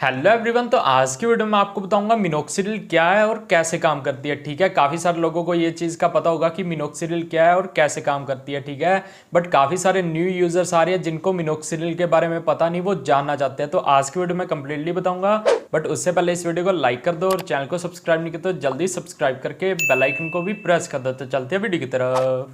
Hello everyone. तो आज की वीडियो में आपको बताऊंगा मिनोक्सिडिल क्या है और कैसे काम करती है। ठीक है, काफ़ी सारे लोगों को ये चीज़ का पता होगा कि मिनोक्सिडिल क्या है और कैसे काम करती है। ठीक है, बट काफ़ी सारे न्यू यूजर्स आ रहे हैं जिनको मिनोक्सिडिल के बारे में पता नहीं, वो जानना चाहते हैं। तो आज की वीडियो में कंप्लीटली बताऊंगा, बट उससे पहले इस वीडियो को लाइक कर दो और चैनल को सब्सक्राइब नहीं किया तो जल्दी सब्सक्राइब करके बेल आइकन को भी प्रेस कर दो। तो चलते हैं वीडियो की तरफ।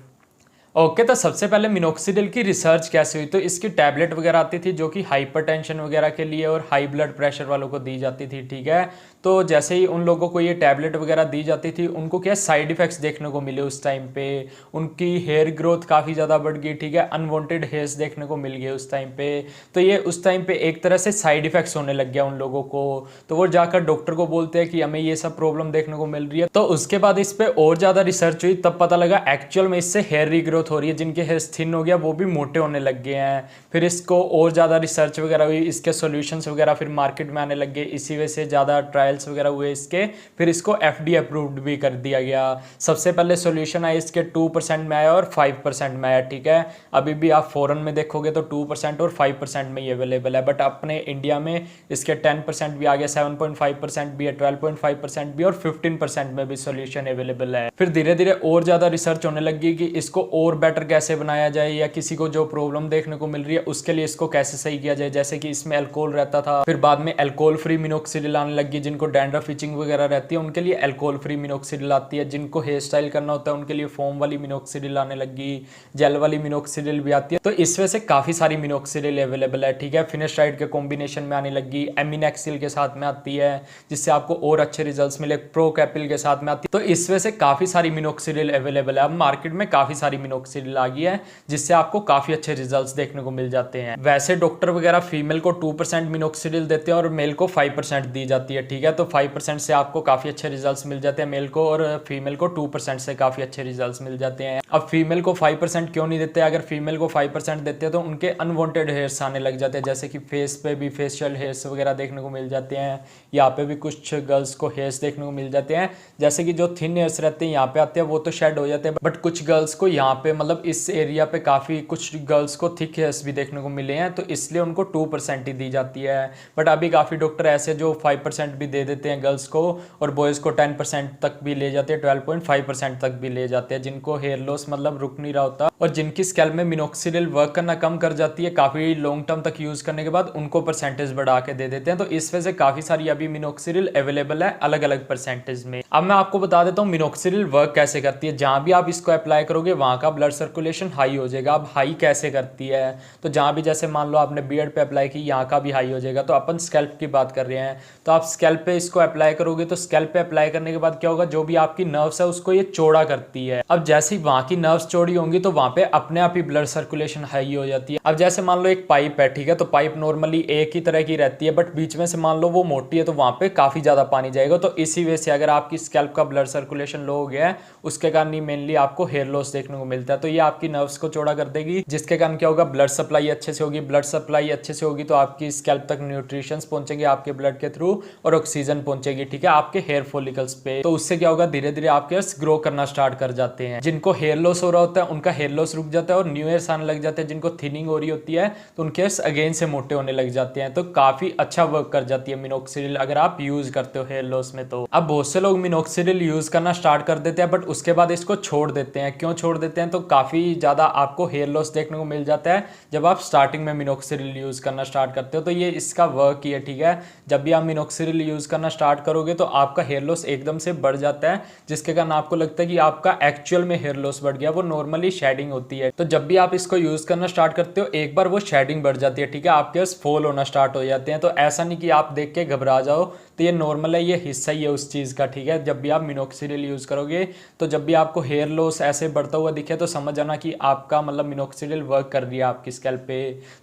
ओके, तो सबसे पहले मिनोक्सिडिल की रिसर्च कैसे हुई। तो इसकी टैबलेट वगैरह आती थी जो कि हाइपरटेंशन वगैरह के लिए और हाई ब्लड प्रेशर वालों को दी जाती थी। ठीक है, तो जैसे ही उन लोगों को ये टैबलेट वगैरह दी जाती थी, उनको क्या साइड इफेक्ट्स देखने को मिले उस टाइम पे। उनकी हेयर ग्रोथ काफ़ी ज़्यादा बढ़ गई। ठीक है, अनवांटेड हेयर्स देखने को मिल गए उस टाइम पे। तो ये उस टाइम पे एक तरह से साइड इफेक्ट्स होने लग गया उन लोगों को। तो वो जाकर डॉक्टर को बोलते हैं कि हमें ये सब प्रॉब्लम देखने को मिल रही है। तो उसके बाद इस पर और ज़्यादा रिसर्च हुई, तब पता लगा एक्चुअल में इससे हेयर रीग्रोथ हो रही है। जिनके हेयर थिन हो गया वो भी मोटे होने लग गए हैं। फिर इसको और ज़्यादा रिसर्च वगैरह हुई, इसके सॉल्यूशंस वगैरह फिर मार्केट में आने लग गए। इसी वजह से ज़्यादा ट्रायल्स वगैरह हुए इसके। फिर इसको एफडी अप्रूव्ड भी कर दिया गया। सबसे पहले सॉल्यूशन आया इसके 2% में आया और 5% में आया। ठीक है, अभी भी आप फॉरेन में देखोगे तो 2% और 5% में ही अवेलेबल है, बट अपने इंडिया में इसके 10% भी आ गया, 7.5% भी है, 12.5% भी और 15% में भी सॉल्यूशन अवेलेबल है। फिर धीरे धीरे और ज़्यादा रिसर्च होने लगी कि इसको और बेटर कैसे बनाया जाए, या किसी को जो प्रॉब्लम देखने को मिल रही है उसके लिए इसको कैसे सही किया जाए। जैसे कि इसमें अल्कोहल रहता था, फिर बाद में अल्कोहल फ्री मिनोक्सिडिल आने लगी। जिनको डैंड्रफ इचिंग वगैरह रहती है उनके लिए अल्कोहल फ्री मिनोक्सिडिल आती है। जिनको हेयर स्टाइल करना होता है उनके लिए फोम वाली मिनोक्सिडिल आने लगी, जेल वाली मिनोक्सिडिल भी आती है। तो इस वजह से काफी सारी मिनोक्सिडिल अवेलेबल है। ठीक है, फिनिस्टाइड के कॉम्बिनेशन में आने लगी, एमिनेक्सिल के साथ में आती है जिससे आपको और अच्छे रिजल्ट्स मिले, प्रोकैपिल के साथ में आती है। तो इस वजह से काफी सारी मिनोक्सिडिल अवेलेबल है। अब मार्केट में काफी सारी मिनोक्सिडिल आ गई है जिससे आपको काफी अच्छे रिजल्ट्स देखने को मिल जाते हैं। वैसे डॉक्टर वगैरह फीमेल को 2% मिनोक्सिडिल देते हैं और मेल को 5% दी जाती है। ठीक है, तो 5% से आपको काफी अच्छे रिजल्ट्स मिल जाते हैं मेल को, और फीमेल को 2% से काफी अच्छे रिजल्ट्स मिल जाते हैं। अब फीमेल को 5% क्यों नहीं देते? अगर फीमेल को 5% देते हैं तो उनके अनवांटेड हेयर्स आने लग जाते हैं, जैसे कि फेस पे भी फेशियल हेयर्स वगैरह देखने को मिल जाते हैं। यहाँ पे भी कुछ गर्ल्स को हेयर्स देखने को मिल जाते हैं, जैसे कि जो थिन हेयर्स रहते हैं यहाँ पे आते हैं वो तो शेड हो जाते हैं, बट कुछ गर्ल्स को यहाँ पे मतलब इस एरिया पे काफी कुछ गर्ल्स को थिक हेयर्स भी देखने को मिले हैं, तो इसलिए उनको 2% ही दी जाती है। बट अभी काफी डॉक्टर ऐसे जो 5% भी दे देते हैं गर्ल्स को, और बॉयज को 10% तक भी ले जाते हैं, 12.5% तक भी ले जाते हैं। जिनको हेयर लॉस मतलब रुक नहीं रहा होता और जिनकी स्कैल्प में मिनोक्सिडिल वर्क करना कम कर जाती है काफी लॉन्ग टर्म तक यूज करने के बाद, उनको परसेंटेज बढ़ा के दे देते हैं। तो इस वजह से काफी सारी अभी मिनोक्सिडिल अवेलेबल है अलग अलग परसेंटेज में। अब मैं आपको बता देता हूँ मिनोक्सिडिल वर्क कैसे करती है। जहां भी आप इसको अप्लाई करोगे वहां का ब्लड सर्कुलेशन हाई हो जाएगा। अब हाई कैसे करती है? तो जहां भी जैसे मान लो आपने बियर्ड पे अप्लाई की, यहाँ का भी हाई हो जाएगा। तो अपन स्कैल्प की बात कर रहे हैं, तो आप स्कैल्प पे इसको अप्लाई करोगे तो स्कैल्प पे अप्लाई करने के बाद क्या होगा, जो भी आपकी नर्व्स है उसको ये चौड़ा करती है। अब जैसे ही वहां की नर्व्स चौड़ी होंगी तो वहां पे अपने आप ही ब्लड सर्कुलेशन हाई हो जाती है। अब जैसे मान लो एक पाइप है, ठीक है, तो पाइप नॉर्मली एक ही तरह की रहती है, बट बीच में से मान लो वो मोटी है तो वहां पे काफी ज्यादा पानी जाएगा। तो इसी वजह से अगर आपकी स्कैल्प का ब्लड सर्कुलेशन लो हो गया है, उसके कारण ही मेनली आपको हेयर लॉस देखने को मिलता है। तो ये आपकी नर्व्स को चौड़ा कर देगी, जिसके कारण क्या होगा, ब्लड सप्लाई अच्छे से होगी। ब्लड सप्लाई अच्छे से होगी तो आपकी स्कैल्प तक न्यूट्रिशंस पहुंचेंगे आपके ब्लड के थ्रू, और ऑक्सीजन पहुंचेगी, ठीक है, आपके हेयर फॉलिकल्स पे। तो उससे क्या होगा, धीरे धीरे आपके हेयर्स ग्रो करना स्टार्ट कर जाते हैं। जिनको हेयर लॉस हो रहा होता है उनका हेयर लॉस रुक जाता है और न्यू हेयर्स आने लग जाते हैं। जिनको थिनिंग हो रही होती है तो उनके हेयर्स अगेन से मोटे होने लग जाते हैं। तो काफी अच्छा वर्क कर जाती है मिनोक्सिडिल अगर आप यूज करते हो हेयर लॉस में। तो अब बहुत से लोग मिनोक्सिडिल यूज करना स्टार्ट कर देते हैं, बट उसके बाद इसको छोड़ देते हैं। क्यों छोड़ देते हैं? तो काफी ज्यादा आपको हेयर लॉस देखने को मिल जाता है जब आप स्टार्टिंग में मिनोक्सिडिल यूज करना स्टार्ट करते हो। तो ये इसका वर्क ही है। ठीक है, जब भी आप मिनोक्सिडिल यूज करना स्टार्ट करोगे तो आपका हेयर लॉस एकदम से बढ़ जाता है, जिसके कारण आपको लगता है कि आपका एक्चुअल में हेयर लॉस बढ़ गया। वो नॉर्मली शेडिंग होती है। तो जब भी आप इसको यूज करना स्टार्ट करते हो एक बार वो शेडिंग बढ़ जाती है, ठीक है, आपके हेयर्स फॉल होना स्टार्ट हो जाते हैं। तो ऐसा नहीं कि आप देख के घबरा जाओ, तो ये नॉर्मल है, ये हिस्सा ही है उस चीज का। ठीक है, जब भी आप मिनोक्सिडिल यूज करोगे तो जब भी आपको हेयर लॉस ऐसे बढ़ता हुआ दिखे तो समझ जाना कि आपका मतलब मिनोक्सिडिल वर्क कर रही है आपकी स्कैल्प पे।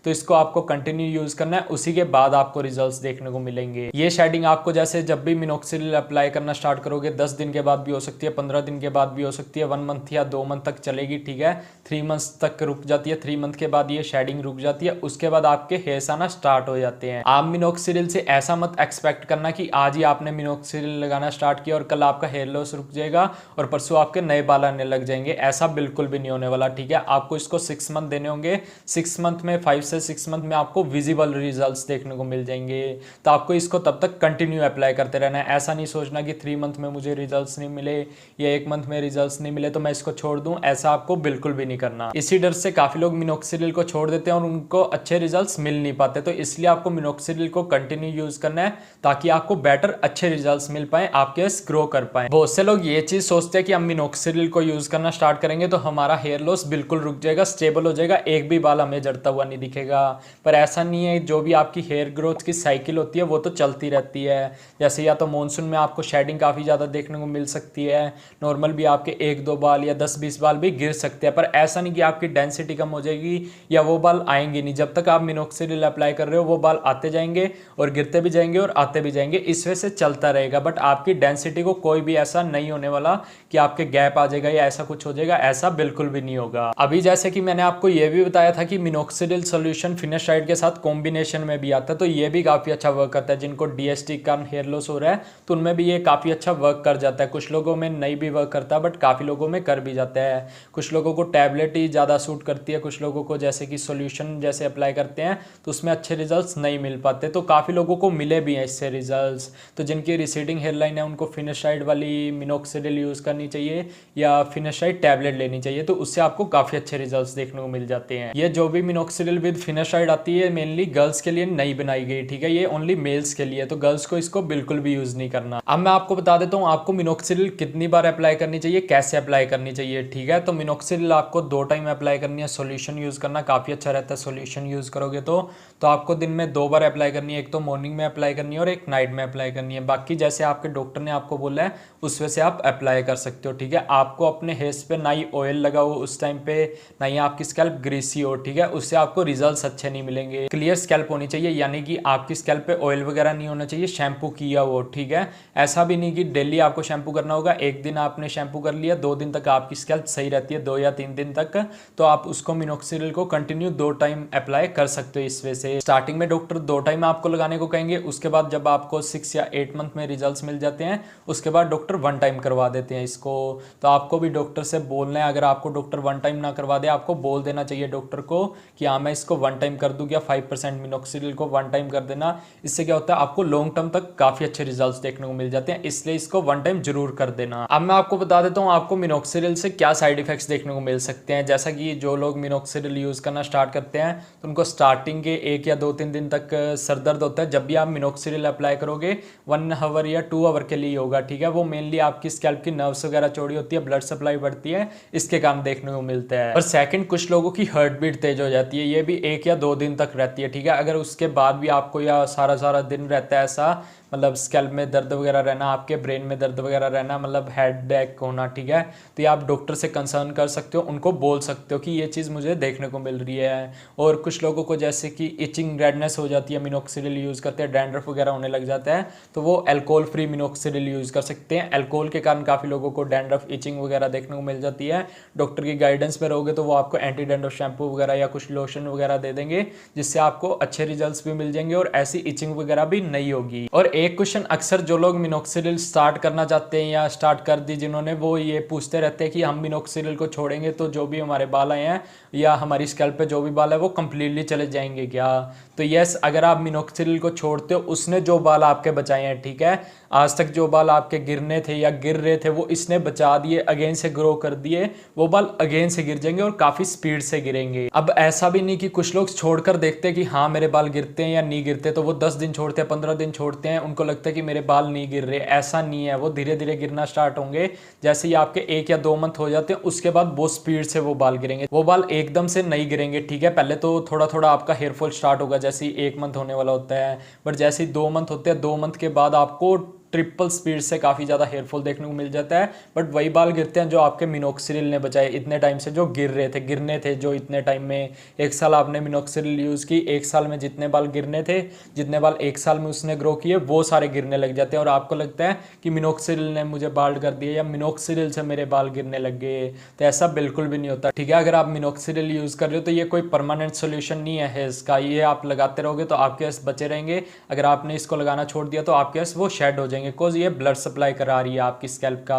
तो इसको आपको कंटिन्यू यूज करना है, उसी के बाद आपको रिजल्ट्स देखने को मिलेंगे। ये शेडिंग आपको जैसे जब भी मिनोक्सिडिल अप्लाई करना स्टार्ट करोगे 10 दिन के बाद भी हो सकती है, 15 दिन के बाद भी हो सकती है, 1 मंथ या 2 मंथ तक चलेगी। ठीक है, 3 मंथ तक रुक जाती है, 3 मंथ के बाद ये शेडिंग रुक जाती है, उसके बाद आपके हेयर्स आना स्टार्ट हो जाते हैं। आप मिनोक्सिडिल से ऐसा मत एक्सपेक्ट करना कि कि आज ही आपने मिनोक्सिडिल लगाना स्टार्ट किया और कल आपका हेयर लॉस रुक जाएगा और परसों आपके नए बाल आने लग जाएंगे। ऐसा बिल्कुल भी नहीं होने वाला, ठीक है। आपको इसको 6 मंथ देने होंगे। 6 मंथ में 5 से 6 मंथ में आपको विजिबल रिजल्ट्स देखने को मिल जाएंगे। तो आपको इसको तब तक कंटिन्यू अप्लाई करते रहना है। ऐसा नहीं सोचना कि 3 मंथ में मुझे रिजल्ट्स नहीं मिले या 1 मंथ में रिजल्ट्स नहीं मिले तो मैं इसको छोड़ दूं। ऐसा आपको बिल्कुल भी नहीं करना। इसी डर से काफी लोग मिनोक्सिडिल को छोड़ देते हैं और उनको अच्छे रिजल्ट्स मिल नहीं पाते। तो इसलिए आपको मिनोक्सिडिल को कंटिन्यू यूज करना है ताकि आपको बेटर अच्छे रिजल्ट्स मिल पाए, आपके हेयर्स ग्रो कर पाए। बहुत से लोग ये चीज सोचते हैं कि हम मिनोक्सिडिल को यूज करना स्टार्ट करेंगे तो हमारा हेयर लॉस बिल्कुल रुक जाएगा, स्टेबल हो जाएगा, एक भी बाल हमें जड़ता हुआ नहीं दिखेगा। पर ऐसा नहीं है। जो भी आपकी हेयर ग्रोथ की साइकिल होती है वो तो चलती रहती है। जैसे या तो मानसून में आपको शेडिंग काफी ज्यादा देखने को मिल सकती है, नॉर्मल भी आपके 1-2 बाल या 10-20 बाल भी गिर सकते हैं। पर ऐसा नहीं कि आपकी डेंसिटी कम हो जाएगी या वो बाल आएंगे नहीं। जब तक आप मिनोक्सिडिल अप्लाई कर रहे हो वो बाल आते जाएंगे और गिरते भी जाएंगे और आते भी जाएंगे, इस वजह से चलता रहेगा। बट आपकी डेंसिटी को कोई भी ऐसा नहीं होने वाला कि आपके गैप आ जाएगा या ऐसा कुछ हो जाएगा, ऐसा बिल्कुल भी नहीं होगा। अभी जैसे कि मैंने आपको ये भी बताया था कि मिनोक्सिडिल सोल्यूशन फिनास्टाइड के साथ कॉम्बिनेशन में भी आता है, तो ये भी काफी अच्छा वर्क करता है। जिनको डीएसटी का हेयर लॉस हो रहा है तो उनमें भी ये काफी अच्छा वर्क कर जाता है। कुछ लोगों में नहीं भी वर्क करता बट काफी लोगों में कर भी जाता है। कुछ लोगों को टैबलेट ही ज्यादा सूट करती है, कुछ लोगों को जैसे कि सॉल्यूशन जैसे अप्लाई करते हैं तो उसमें अच्छे रिजल्ट्स नहीं मिल पाते। तो काफी लोगों को मिले भी हैं इससे रिजल्ट्स। तो जिनकी रिसीडिंग हेयरलाइन है उनको फिनास्टाइड वाली मिनोक्सिडिल यूज करनी चाहिए या फिनास्टाइड टैबलेट लेनी चाहिए, तो उससे आपको काफी अच्छे रिजल्ट्स देखने को मिल जाते हैं। ये जो भी मिनोक्सिडिल विद फिनास्टाइड आती है मेनली गर्ल्स के लिए नहीं बनाई गई, ठीक है। ये ओनली मेल्स के लिए, तो गर्ल्स को इसको बिल्कुल भी यूज नहीं करना। अब मैं आपको बता देता हूँ आपको मिनोक्सिडिल कितनी बार अप्लाई करनी चाहिए, कैसे अप्लाई करनी चाहिए, ठीक है। तो मिनोक्सिडिल आपको 2 टाइम अप्लाई करनी है। सॉल्यूशन यूज करना काफी अच्छा रहता है। सॉल्यूशन यूज करोगे तो आपको दिन में 2 बार अप्लाई करनी है, एक तो मॉर्निंग में अप्लाई करनी है और एक नाइट में अप्लाई करनी है। बाकी जैसे आपके डॉक्टर ने आपको बोला है उस वजह से आप अप्लाई कर सकते हो, ठीक है। आपको अपने हेयर्स पे ना ही ऑयल लगाओ उस टाइम पे, ना ही आपकी स्कैल्प ग्रीसी हो, ठीक है। उससे आपको रिजल्ट्स अच्छे नहीं मिलेंगे। क्लियर स्कैल्प होनी चाहिए, यानी कि आपकी स्कैल्प पे ऑयल वगैरह नहीं होना चाहिए, शैम्पू किया हो, ठीक है। ऐसा भी नहीं कि डेली आपको शैम्पू करना होगा। एक दिन आपने शैम्पू कर लिया, 2 दिन तक आपकी स्कैल्प सही रहती है, 2 या 3 दिन तक, तो आप उसको मिनोक्सिडिल को कंटिन्यू 2 टाइम अप्लाई कर सकते हो। इस वजह से स्टार्टिंग में डॉक्टर 2 टाइम आपको लगाने को कहेंगे, उसके बाद जब आपको 6 या 8 मंथ में रिजल्ट्स मिल जाते हैं उसके बाद डॉक्टर 1 टाइम करवा देते हैं इसको। तो आपको भी डॉक्टर से बोलना है, अगर आपको डॉक्टर 1 टाइम ना करवा दे आपको बोल देना चाहिए डॉक्टर को कि हाँ मैं इसको 1 टाइम कर दूं, या 5% मिनोक्सिडिल को 1 टाइम कर देना। इससे क्या होता है आपको लॉन्ग टर्म तक काफी अच्छे रिजल्ट्स देखने को मिल जाते हैं, इसलिए इसको 1 टाइम जरूर कर देना। अब मैं आपको बता देता हूँ आपको मिनोक्सिडिल से क्या साइड इफेक्ट्स देखने को मिल सकते हैं। जैसा कि जो लोग मिनोक्सिडिल यूज करना स्टार्ट करते हैं तो उनको स्टार्टिंग के 1 या 2-3 दिन तक सर दर्द होता है। जब भी आप मिनोक्सिडिल अप्लाई करोगे 1 आवर या 2 आवर के लिए होगा, ठीक है। वो मेनली आपकी स्कैल्प की नर्व्स वगैरह चौड़ी होती है, ब्लड सप्लाई बढ़ती है, इसके काम देखने को मिलता है। और सेकंड, कुछ लोगों की हार्ट बीट तेज हो जाती है, ये भी 1 या 2 दिन तक रहती है, ठीक है। अगर उसके बाद भी आपको या सारा दिन रहता है ऐसा, मतलब स्कैल्प में दर्द वगैरह रहना, आपके ब्रेन में दर्द वगैरह रहना, मतलब हेड एक होना, ठीक है, तो ये आप डॉक्टर से कंसर्न कर सकते हो, उनको बोल सकते हो कि ये चीज़ मुझे देखने को मिल रही है। और कुछ लोगों को जैसे कि इचिंग रेडनेस हो जाती है, मिनोक्सिडिल यूज़ करते हैं, डैंड्रफ वगैरह होने लग जाता है, तो वो अल्कोहल फ्री मिनोक्सिडिल यूज़ कर सकते हैं। अल्कोहल के कारण काफ़ी लोगों को डैंड्रफ, इचिंग वगैरह देखने को मिल जाती है। डॉक्टर की गाइडेंस में रहोगे तो वो आपको एंटी डैंड्रफ शैम्पू वगैरह या कुछ लोशन वगैरह दे देंगे, जिससे आपको अच्छे रिजल्ट्स भी मिल जाएंगे और ऐसी इचिंग वगैरह भी नहीं होगी। और एक क्वेश्चन अक्सर जो लोग मिनोक्सिडिल स्टार्ट करना चाहते हैं या स्टार्ट कर दी जिन्होंने, वो ये पूछते रहते हैं कि हम मिनोक्सिडिल को छोड़ेंगे तो जो भी हमारे बाल आए हैं या हमारी स्कैल्प पे जो भी बाल है वो कंप्लीटली चले जाएंगे क्या। तो यस, अगर आप मिनोक्सिडिल को छोड़ते हो उसने जो बाल आपके बचाए हैं, ठीक है, आज तक जो बाल आपके गिरने थे या गिर रहे थे वो इसने बचा दिए, अगेन से ग्रो कर दिए, वो बाल अगेन से गिर जाएंगे और काफी स्पीड से गिरेंगे। अब ऐसा भी नहीं कि कुछ लोग छोड़कर देखते हैं कि हाँ मेरे बाल गिरते हैं या नहीं गिरते, तो वो 10 दिन छोड़ते हैं, 15 दिन छोड़ते हैं, उनको लगता है कि मेरे बाल नहीं गिर रहे। ऐसा नहीं है, वो धीरे धीरे गिरना स्टार्ट होंगे। जैसे ही आपके 1 या 2 मंथ हो जाते हैं उसके बाद बहुत स्पीड से वो बाल गिरेंगे। वो बाल एकदम से नहीं गिरेंगे, ठीक है। पहले तो थोड़ा थोड़ा आपका हेयरफॉल स्टार्ट होगा जैसे ही 1 मंथ होने वाला होता है, बट जैसे ही 2 मंथ होते हैं 2 मंथ के बाद आपको ट्रिपल स्पीड से काफ़ी ज़्यादा हेयरफॉल देखने को मिल जाता है। बट वही बाल गिरते हैं जो आपके मिनोक्सिडिल ने बचाए इतने टाइम से, जो गिरने थे जो इतने टाइम में। 1 साल आपने मिनोक्सिडिल यूज़ की, 1 साल में जितने बाल गिरने थे, जितने बाल 1 साल में उसने ग्रो किए, वो सारे गिरने लग जाते हैं। और आपको लगता है कि मिनोक्सिडिल ने मुझे बाल्ड कर दिया या मिनोक्सिडिल से मेरे बाल गिरने लग गए, तो ऐसा बिल्कुल भी नहीं होता, ठीक है। अगर आप मिनोक्सिडिल यूज़ कर रहे हो तो ये कोई परमानेंट सोल्यूशन नहीं है हेयर्स का। ये आप लगाते रहोगे तो आपके हेयर्स बचे रहेंगे। अगर आपने इसको लगाना छोड़ दिया तो आपके हेयर्स वो शेड हो जाएंगे, बिकॉज ये ब्लड सप्लाई करा रही है आपकी स्कैल्प का।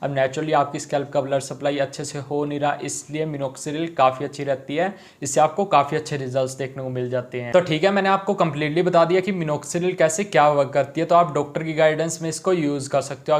अब नेचुरली आपकी स्कैल्प का ब्लड सप्लाई अच्छे से हो नहीं रहा, इसलिए मिनोक्सिडिल काफ़ी अच्छी रहती है। इससे आपको काफ़ी अच्छे रिजल्ट्स देखने को मिल जाते हैं। तो ठीक है, मैंने आपको कंप्लीटली बता दिया कि मिनोक्सिडिल कैसे क्या वर्क करती है, तो आप डॉक्टर की गाइडेंस में इसको यूज़ कर सकते हो।